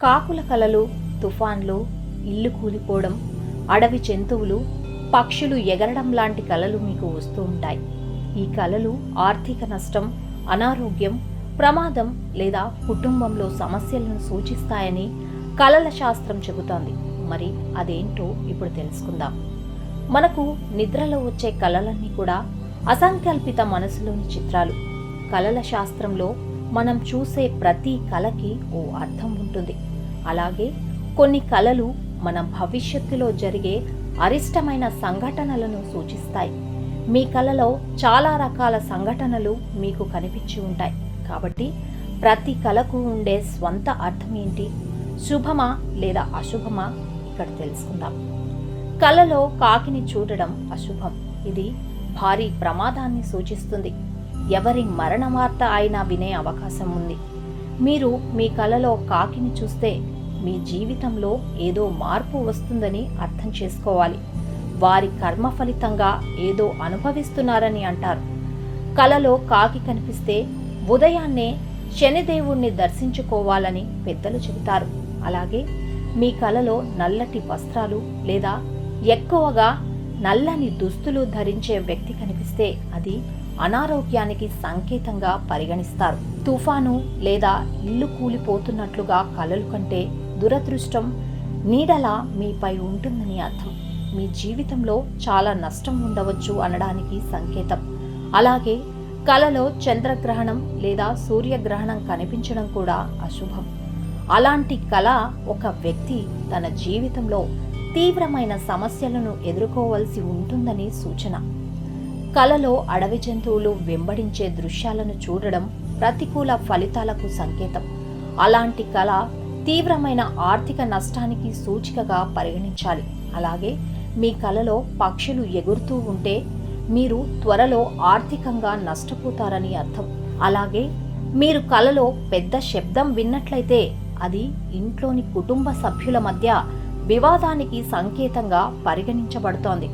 కాకుల కలలు, తుఫాన్లు, ఇల్లు కూలిపోవడం, అడవి జంతువులు, పక్షులు ఎగరడం లాంటి కలలు మీకు వస్తూ ఉంటాయి. ఈ కలలు ఆర్థిక నష్టం, అనారోగ్యం, ప్రమాదం లేదా కుటుంబంలో సమస్యలను సూచిస్తాయని కలల శాస్త్రం చెబుతోంది. మరి అదేంటో ఇప్పుడు తెలుసుకుందాం. మనకు నిద్రలో వచ్చే కలలన్నీ కూడా అసంకల్పిత మనసులోని చిత్రాలు. కలల శాస్త్రంలో మనం చూసే ప్రతి కలకి ఓ అర్థం ఉంటుంది. అలాగే కొన్ని కలలు మన భవిష్యత్తులో జరిగే అరిష్టమైన సంఘటనలను సూచిస్తాయి. మీ కలలో చాలా రకాల సంఘటనలు మీకు కనిపించి ఉంటాయి. కాబట్టి ప్రతి కలకు ఉండే స్వంత అర్థం ఏంటి, శుభమా లేదా అశుభమా, ఇక్కడ తెలుసుకుందాం. కలలో కాకిని చూడడం అశుభం. ఇది భారీ ప్రమాదాన్ని సూచిస్తుంది. ఎవరి మరణ వార్త అయినా వినే అవకాశం ఉంది. మీరు మీ కలలో కాకిని చూస్తే మీ జీవితంలో ఏదో మార్పు వస్తుందని అర్థం చేసుకోవాలి. వారి కర్మ ఫలితంగా ఏదో అనుభవిస్తున్నారని అంటారు. కలలో కాకి కనిపిస్తే ఉదయాన్నే శనిదేవుణ్ణి దర్శించుకోవాలని పెద్దలు చెబుతారు. అలాగే మీ కలలో నల్లటి వస్త్రాలు లేదా ఎక్కువగా నల్లని దుస్తులు ధరించే వ్యక్తి కనిపిస్తే అది అనారోగ్యానికి సంకేతంగా పరిగణిస్తారు. తుఫాను లేదా ఇల్లు కూలిపోతున్నట్లుగా కలలు కంటే దురదృష్టం నీడలా మీపై ఉంటుందని అర్థం. మీ జీవితంలో చాలా నష్టం ఉండవచ్చు అనడానికి సంకేతం. అలాగే కలలో చంద్రగ్రహణం లేదా సూర్యగ్రహణం కనిపించడం కూడా అశుభం. అలాంటి కల ఒక వ్యక్తి తన జీవితంలో తీవ్రమైన సమస్యలను ఎదుర్కోవలసి ఉంటుందని సూచన. కలలో అడవి జంతువులు వెంబడించే దృశ్యాలను చూడడం ప్రతికూల ఫలితాలకు సంకేతం. అలాంటి కల తీవ్రమైన ఆర్థిక నష్టానికి సూచికగా పరిగణించాలి. అలాగే మీ కలలో పక్షులు ఎగురుతూ ఉంటే మీరు త్వరలో ఆర్థికంగా నష్టపోతారని అర్థం. అలాగే మీరు కలలో పెద్ద శబ్దం విన్నట్లయితే అది ఇంట్లోని కుటుంబ సభ్యుల మధ్య వివాదానికి సంకేతంగా పరిగణించబడుతోంది.